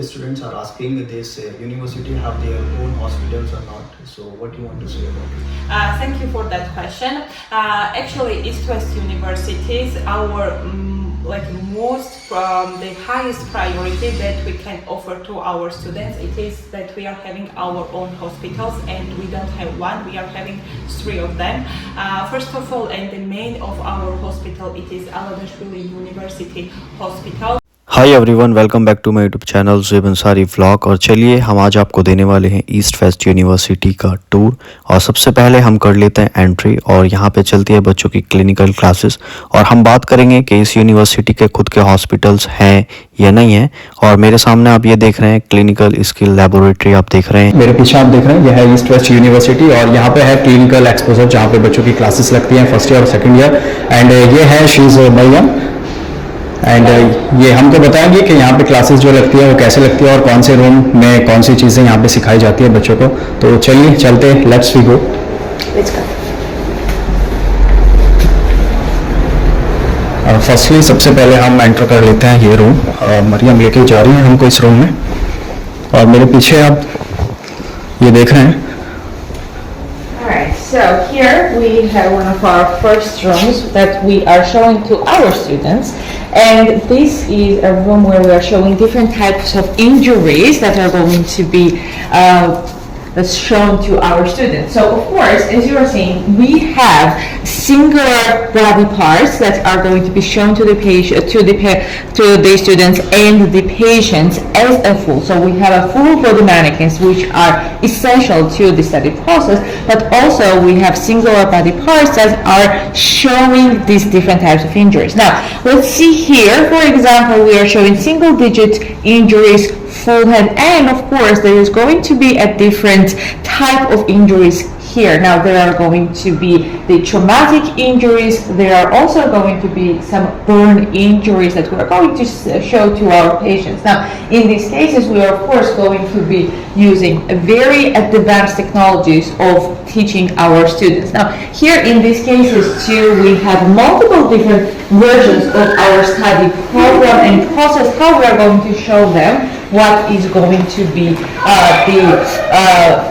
students are asking this university have their own hospitals or not. So what do you want to say about it? Thank you for that question. Actually, East-West universities, our most the highest priority that we can offer to our students, it is that we are having our own hospitals, and we don't have one, we are having 3 of them. First of all, and the main of our hospital, it is Aladashvili University Hospital. Hi everyone, welcome back to my YouTube channel Zoeb Ansari vlog. और चलिए हम आज आपको देने वाले हैं East West University का tour. और सबसे पहले हम कर लेते हैं एंट्री, और यहाँ पे चलती है बच्चों की क्लिनिकल क्लासेस, और हम बात करेंगे कि इस यूनिवर्सिटी के खुद के हॉस्पिटल्स हैं या नहीं हैं। और मेरे सामने आप ये देख रहे हैं क्लिनिकल स्किल लेबोरेटरी, आप देख रहे हैं मेरे पीछे आप देख रहे हैं, यह है ईस्ट वेस्ट यूनिवर्सिटी, और यहाँ पे है क्लिनिकल एक्सपोजर जहाँ पे बच्चों की क्लासेस लगती हैं फर्स्ट ईयर और सेकेंड ईयर। एंड ये है शी इज़ मरियम, एंड ये हमको बताएंगे कि यहाँ पे क्लासेस जो लगती है वो कैसे लगती है और कौन से रूम में कौन सी चीज़ें यहाँ पे सिखाई जाती है बच्चों को। तो चलिए चलते, लेट्स वी गो। फर्स्टली सबसे पहले हम एंटर कर लेते हैं ये रूम। मरियम लेके जा रही हैं हमको इस रूम में, और मेरे पीछे आप ये देख रहे हैं। So here we have one of our first rooms that we are showing to our students, and this is a room where we are showing different types of injuries that are going to be that's shown to our students. So of course, as you are seeing, we have singular body parts that are going to be shown to the patient, to the students and the patients as a full. So we have a full body mannequins which are essential to the study process, but also we have singular body parts that are showing these different types of injuries. Now let's see here, for example, we are showing single digit injuries, full head, and of course there is going to be a different type of injuries here. Now there are going to be the traumatic injuries, there are also going to be some burn injuries that we are going to show to our patients. Now in these cases we are of course going to be using very advanced technologies of teaching our students. Now here in these cases too, we have multiple different versions of our study program and process, how we are going to show them what is going to be the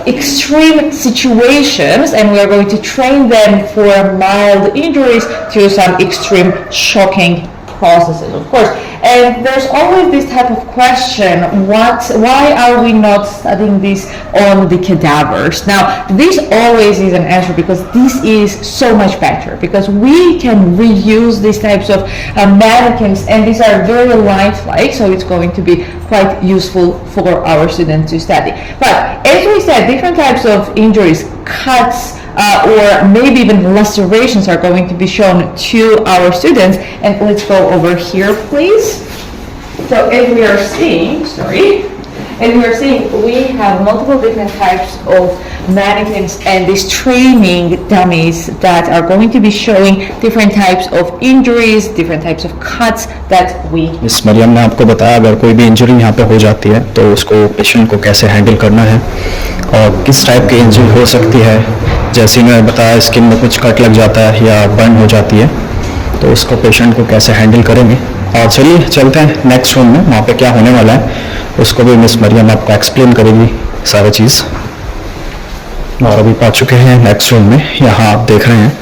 extreme situations, and we are going to train them for mild injuries to some extreme shocking processes, of course. And there's always this type of question, why are we not studying this on the cadavers? Now this always is an answer, because this is so much better, because we can reuse these types of mannequins, and these are very lifelike, so it's going to be quite useful for our students to study. But as we said, different types of injuries, cuts, or maybe even lacerations are going to be shown to our students. And let's go over here, please. So as we are seeing, we have multiple different types of mannequins and these training dummies that are going to be showing different types of injuries, different types of cuts that we. Miss Mariam ने आपको बताया अगर कोई भी injury यहाँ पे हो जाती है तो उसको पेशेंट को कैसे हैंडल करना है और किस टाइप की इंजरी हो सकती है। जैसे मैं बताया, स्किन में कुछ कट लग जाता है या बर्न हो जाती है, तो उसको पेशेंट को कैसे हैंडल करेंगे। और चलिए चलते हैं नेक्स्ट रूम में, वहाँ पे क्या होने वाला है उसको भी मिस मरियम आपको एक्सप्लेन करेगी सारी चीज़। और अभी पहुँच चुके हैं नेक्स्ट रूम में, यहाँ आप देख रहे हैं।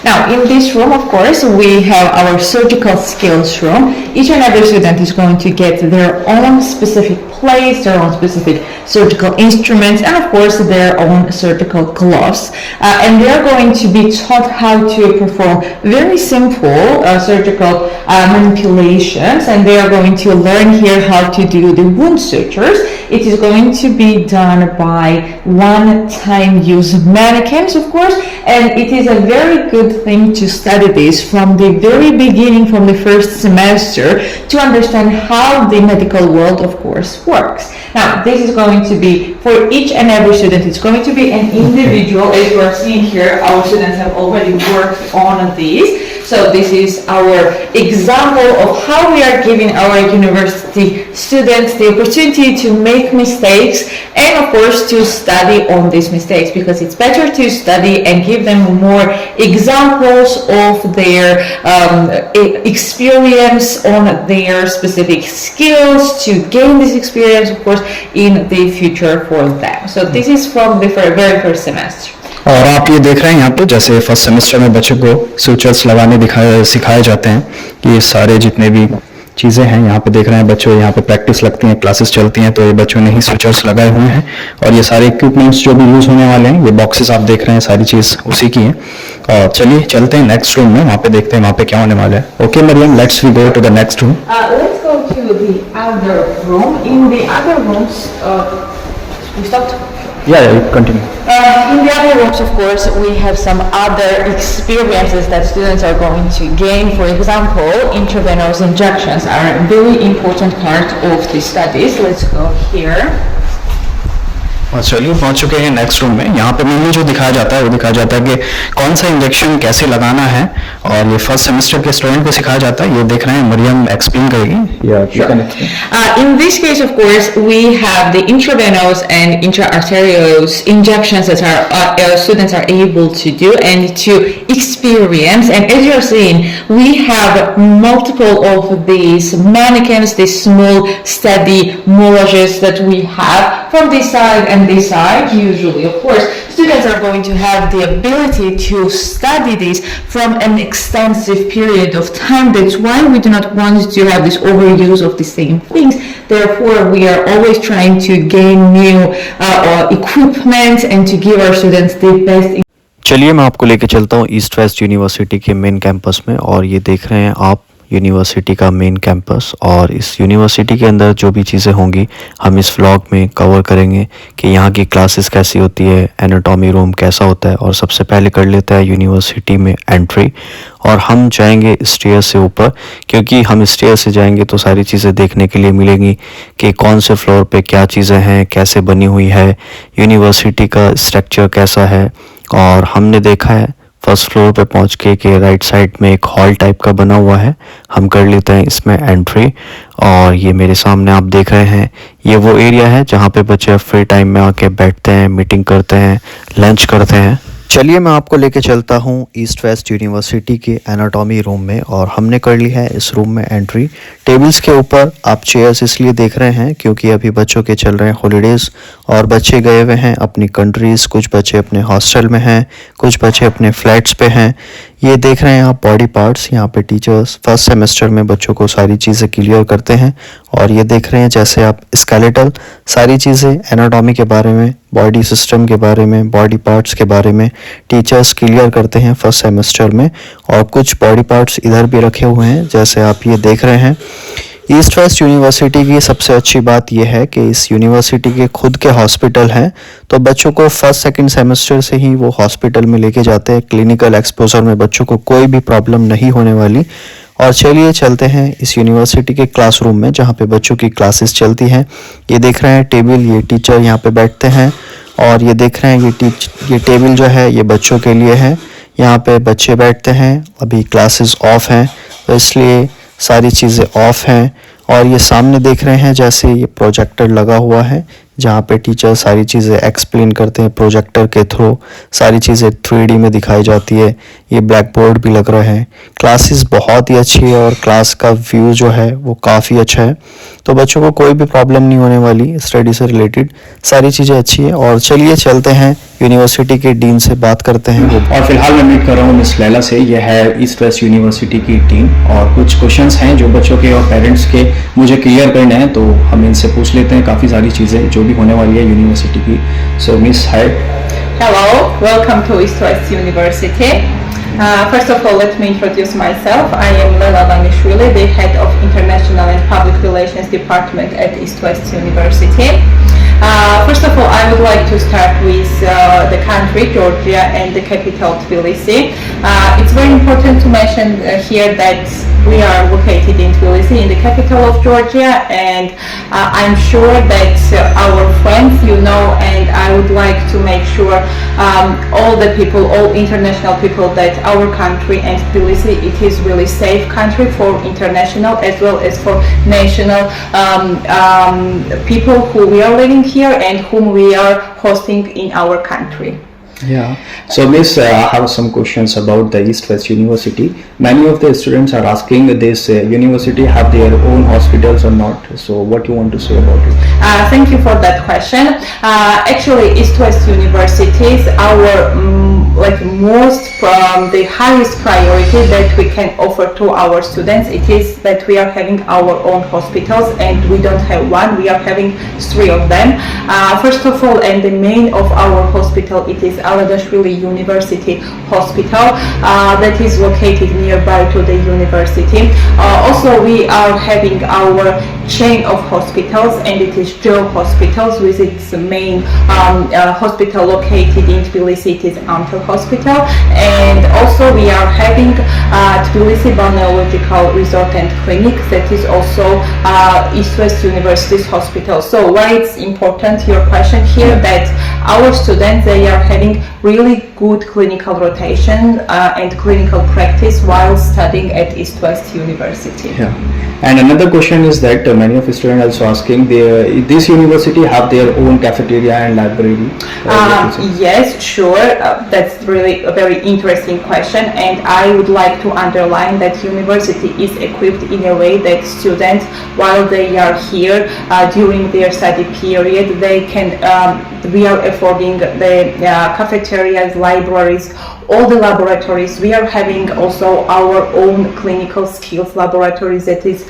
Now in this room, of course, we have our surgical skills room. Each and every student is going to get their own specific place, their own specific surgical instruments, and of course their own surgical gloves. And they are going to be taught how to perform very simple surgical manipulations, and they are going to learn here how to do the wound sutures. It is going to be done by one-time use mannequins, of course, and it is a very good thing to study this from the very beginning, from the first semester, to understand how the medical world, of course, works. Now, this is going to be for each and every student. It's going to be an individual. As you are seeing here, our students have already worked on these. So this is our example of how we are giving our university students the opportunity to make mistakes and of course to study on these mistakes, because it's better to study and give them more examples of their experience on their specific skills to gain this experience, of course, in the future for them. So this is from the very first semester. और आप ये देख रहे हैं यहाँ पे जैसे first semester में बच्चों को सूचर्स लगाने सिखाए जाते हैं। ये सारे जितने भी चीज़ें हैं यहाँ पे देख रहे हैं बच्चों, यहाँ पे प्रैक्टिस लगती हैं, क्लासेस चलती हैं, तो ये बच्चों ने ही सूचर्स लगाए हुए हैं। और ये सारे इक्विपमेंट्स जो भी यूज़ होने वाले हैं, ये बॉक्सेस आप देख रहे हैं, सारी चीज़ उसी की है। और चलिए चलते हैं नेक्स्ट रूम में, वहाँ पे देखते हैं वहाँ पे क्या होने वाला है। Okay Mariam, let's we go to the next room. Let's go to the other room. In the other rooms, we stopped? Yeah, continue. In the other rooms, of course, we have some other experiences that students are going to gain. For example, intravenous injections are a very important part of the studies. Let's go here. और चलिए पहुंच चुके हैं next room में। यहाँ पे mainly जो दिखाया जाता है वो दिखाया जाता है कि कौन सा इंजेक्शन कैसे लगाना है, और ये फर्स्ट सेमेस्टर के स्टूडेंट को सिखाया जाता है। ये देख रहे हैं मरियम एक्सप्लेन करेगी। In this case, of course, we have the intravenous and intra-arterial injections that our students are able to do and to experience. And as you're seeing, we have multiple of these mannequins, these small steady moulages that we have from this side and this side. Usually, of course, students are going to have the ability to study this from an extensive period of time. That's why we do not want to have this overuse of the same things. Therefore, we are always trying to gain new equipment and to give our students the best. चलिए मैं आपको लेके चलता हूँ east West university के main campus में। और ये देख रहे हैं आप यूनिवर्सिटी का मेन कैंपस, और इस यूनिवर्सिटी के अंदर जो भी चीज़ें होंगी हम इस व्लॉग में कवर करेंगे कि यहाँ की क्लासेस कैसी होती है, एनाटॉमी रूम कैसा होता है। और सबसे पहले कर लेता है यूनिवर्सिटी में एंट्री, और हम जाएंगे स्टेयर से ऊपर, क्योंकि हम स्टेयर से जाएंगे तो सारी चीज़ें देखने के लिए मिलेंगी कि कौन से फ्लोर पे क्या चीज़ें हैं, कैसे बनी हुई है, यूनिवर्सिटी का स्ट्रक्चर कैसा है। और हमने देखा है फर्स्ट फ्लोर पे पहुंच के राइट साइड में एक हॉल टाइप का बना हुआ है, हम कर लेते हैं इसमें एंट्री। और ये मेरे सामने आप देख रहे हैं, ये वो एरिया है जहाँ पे बच्चे फ्री टाइम में आके बैठते हैं, मीटिंग करते हैं, लंच करते हैं। चलिए मैं आपको लेके चलता हूँ ईस्ट वेस्ट यूनिवर्सिटी के एनाटॉमी रूम में, और हमने कर ली है इस रूम में एंट्री। टेबल्स के ऊपर आप चेयर्स इसलिए देख रहे हैं क्योंकि अभी बच्चों के चल रहे हैं हॉलीडेज़ और बच्चे गए हुए हैं अपनी कंट्रीज़। कुछ बच्चे अपने हॉस्टल में हैं, कुछ बच्चे अपने फ्लैट्स पे हैं। ये देख रहे हैं आप बॉडी पार्ट्स, यहाँ पे टीचर्स फर्स्ट सेमेस्टर में बच्चों को सारी चीज़ें क्लियर करते हैं। और ये देख रहे हैं जैसे आप स्केलेटल सारी चीज़ें एनाटॉमी के बारे में, बॉडी सिस्टम के बारे में, बॉडी पार्ट्स के बारे में टीचर्स क्लियर करते हैं फर्स्ट सेमेस्टर में। और कुछ बॉडी पार्ट्स इधर भी रखे हुए हैं जैसे आप ये देख रहे हैं। ईस्ट वेस्ट यूनिवर्सिटी की सबसे अच्छी बात यह है कि इस यूनिवर्सिटी के खुद के हॉस्पिटल हैं, तो बच्चों को फर्स्ट सेकंड सेमेस्टर से ही वो हॉस्पिटल में लेके जाते हैं। क्लिनिकल एक्सपोजर में बच्चों को कोई भी प्रॉब्लम नहीं होने वाली। और चलिए चलते हैं इस यूनिवर्सिटी के क्लासरूम में जहाँ पे बच्चों की क्लासेस चलती हैं। ये देख रहे हैं टेबल, ये टीचर यहाँ पे बैठते हैं। और ये देख रहे हैं ये टेबल जो है ये बच्चों के लिए है, यहाँ पे बच्चे बैठते हैं। अभी क्लासेस ऑफ हैं तो इसलिए सारी चीज़ें ऑफ हैं। और ये सामने देख रहे हैं जैसे ये प्रोजेक्टर लगा हुआ है जहाँ पे टीचर सारी चीज़ें एक्सप्लेन करते हैं प्रोजेक्टर के थ्रू, सारी चीज़ें 3D में दिखाई जाती है। ये ब्लैक बोर्ड भी लग रहा है। क्लासेस बहुत ही अच्छी है और क्लास का व्यू जो है वो काफ़ी अच्छा है, तो बच्चों को कोई भी प्रॉब्लम नहीं होने वाली। स्टडी से रिलेटेड सारी चीज़ें अच्छी है। और चलिए चलते हैं यूनिवर्सिटी के डीन से बात करते हैं। और फिलहाल मैं मीट कर रहा हूँ मिस लैला से। यह है ईस्ट वेस्ट यूनिवर्सिटी की टीम, और कुछ क्वेश्चंस हैं जो बच्चों के और पेरेंट्स के मुझे क्लियर करने हैं, तो हम इनसे पूछ लेते हैं काफ़ी सारी चीज़ें जो भी होने वाली है यूनिवर्सिटी की। So miss hi. Hello, welcome to East West University. First of all, let me introduce myself. I am Lela Lanishvili, the head of International and Public Relations Department at East West University. First of all, I would like to start with the country, Georgia, and the capital, Tbilisi. It's very important to mention here that we are located in Tbilisi, in the capital of Georgia, and I'm sure that our friends, and and I would like to make sure all the people, all international people, that our country and Tbilisi, it is really safe country for international as well as for national people who we are living here and whom we are hosting in our country. Yeah. So, Miss, I have some questions about the East West University. Many of the students are asking this university have their own hospitals or not. So, what you want to say about it? Thank you for that question. Actually, East West universities, our most the highest priority that we can offer to our students, it is that we are having our own hospitals, and we don't have one, we are having 3 of them. First of all, and the main of our hospital, it is Aladashvili University Hospital that is located nearby to the university. Also, we are having our chain of hospitals, and it is Joe Hospitals with its main hospital located in Tbilisi, it is Amtel Hospital, and also we are having Tbilisi Balneological Resort and Clinic, that is also East West University's hospital. So why it's important, your question here, that our students, they are having really good clinical rotation and clinical practice while studying at East West University. Yeah. And another question is that many of the students also asking, this university have their own cafeteria and library? Yes, sure. That's really a very interesting question, and I would like to underline that university is equipped in a way that students, while they are here during their study period, they can we are affording the cafeterias, libraries, all the laboratories. We are having also our own clinical skills laboratories, that is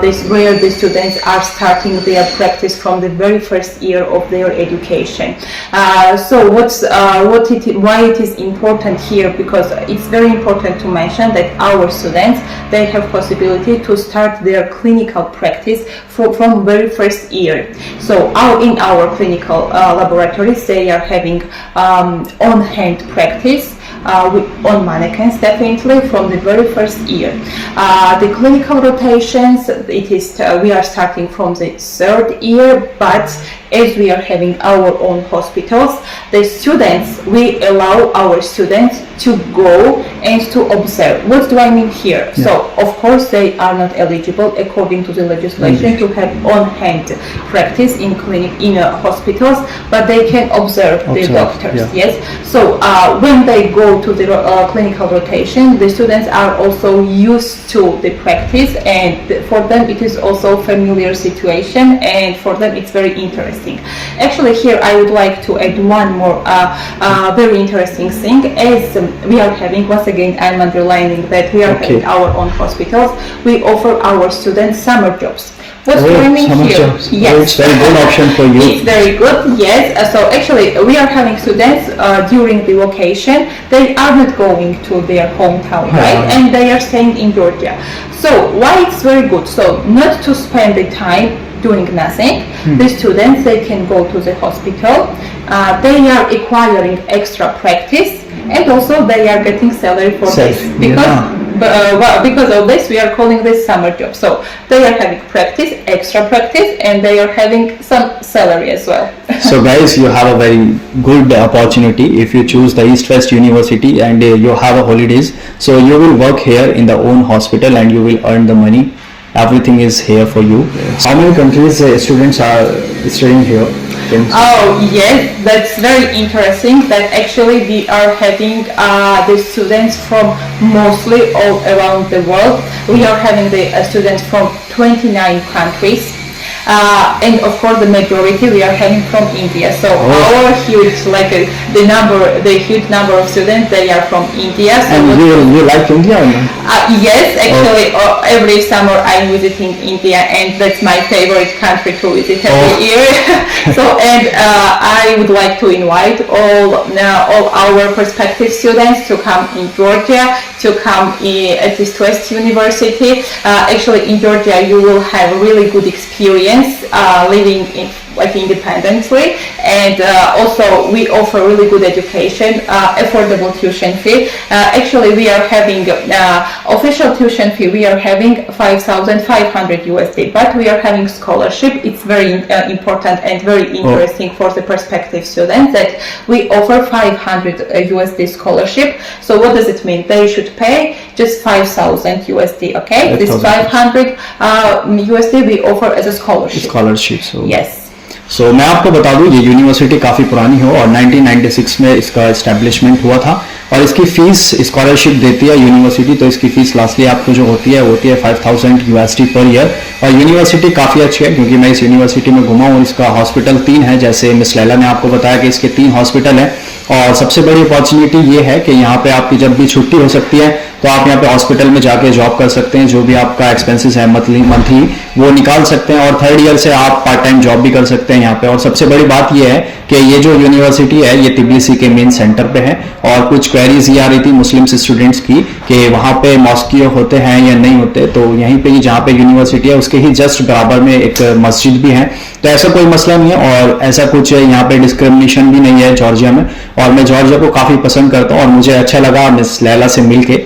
this where the students are starting their practice from the very first year of their education. So why it is important here, because it's very important to mention that our students, they have possibility to start their clinical practice from very first year. So in our clinical laboratories, they are having on-hand practice on mannequins, definitely from the very first year. The clinical rotations, it is we are starting from the 3rd year, but as we are having our own hospitals, the students, we allow our students to go and to observe. What do I mean here? Yeah. So of course they are not eligible according to the legislation to have on-hand practice in hospitals, but they can observe the doctors. Yeah. Yes. So when they go to the clinical rotation, the students are also used to the practice, and for them it is also familiar situation, and for them it's very interesting. Actually, here I would like to add one more very interesting thing. As we are having, once again I'm underlining that we are having our own hospitals, we offer our students summer jobs. What do I mean here? Jobs. Yes. It's very good option for you. It's very good, yes. So actually we are having students during the vacation, they are not going to their hometown, right? And they are staying in Georgia. So why it's very good? So not to spend the time doing nothing, the students, they can go to the hospital, they are acquiring extra practice, and also they are getting salary for this, because of this we are calling this summer job. So they are having practice, extra practice, and they are having some salary as well. So guys, you have a very good opportunity if you choose the East West University and you have a holidays. So you will work here in the own hospital and you will earn the money. Everything is here for you. How many countries students are studying here? Oh yes, that's very interesting. That actually we are having the students from mostly all around the world. We are having the students from 29 countries. And of course the majority we are having from India. So our huge, the huge number of students, they are from India. So and you like India or not? Yes, actually every summer I'm visiting India, and that's my favorite country to visit every year. So and I would like to invite all our prospective students to come in Georgia, to come at East West University. Actually in Georgia you will have a really good experience living like independently, and also we offer really good education, affordable tuition fee. Actually, we are having official tuition fee. We are having 5,500 USD, but we are having scholarship. It's very important and very interesting for the prospective students that we offer 500 USD scholarship. So what does it mean? They should pay just 5,000 USD. Okay, this 500 USD we offer as a scholarship. Yes. सो मैं आपको बता दूं ये university काफ़ी पुरानी हो और 1996 में इसका एस्टेब्लिशमेंट हुआ था और इसकी फीस स्कॉलरशिप देती है यूनिवर्सिटी, तो इसकी फीस लास्टली आपको जो होती है 5,000 USD पर ईयर। और यूनिवर्सिटी काफ़ी अच्छी है क्योंकि मैं इस यूनिवर्सिटी में घुमा हूँ। इसका हॉस्पिटल 3 है, जैसे मिस लैला ने आपको बताया कि इसके 3 हॉस्पिटल हैं। और सबसे बड़ी अपॉर्चुनिटी ये है कि यहाँ पे आपकी जब भी छुट्टी हो सकती है तो आप यहाँ पे हॉस्पिटल में जाके जॉब कर सकते हैं, जो भी आपका एक्सपेंसेस है मंथली वो निकाल सकते हैं। और 3rd ईयर से आप पार्ट टाइम जॉब भी कर सकते हैं यहाँ पे। और सबसे बड़ी बात ये है कि ये जो यूनिवर्सिटी है ये तिब्लिसी के मेन सेंटर पे है। और कुछ क्वेरीज ये आ रही थी मुस्लिम स्टूडेंट्स की कि वहाँ पे मॉस्कियो होते हैं या नहीं होते, तो यहीं पे जहाँ पे यूनिवर्सिटी है उसके ही जस्ट बराबर में एक मस्जिद भी है, तो ऐसा कोई मसला नहीं है और ऐसा कुछ यहाँ पे डिस्क्रिमिनेशन भी नहीं है जॉर्जिया में। और मैं जॉर्जिया को काफ़ी पसंद करता हूँ और मुझे अच्छा लगा मिस लैला से मिलके।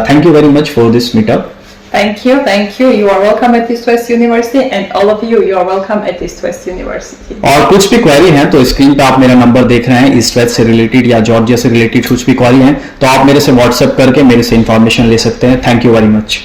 Thank you very much for this meetup. Thank you. You are welcome at East West University, and all of you are welcome at East West University. और कुछ भी क्वेरी हैं तो स्क्रीन पे आप मेरा नंबर देख रहे हैं, ईस्ट वेस्ट से रिलेटेड या जॉर्जिया से रिलेटेड कुछ भी क्वेरी हैं तो आप मेरे से व्हाट्सएप करके मेरे से इंफॉर्मेशन ले सकते हैं। Thank you very much.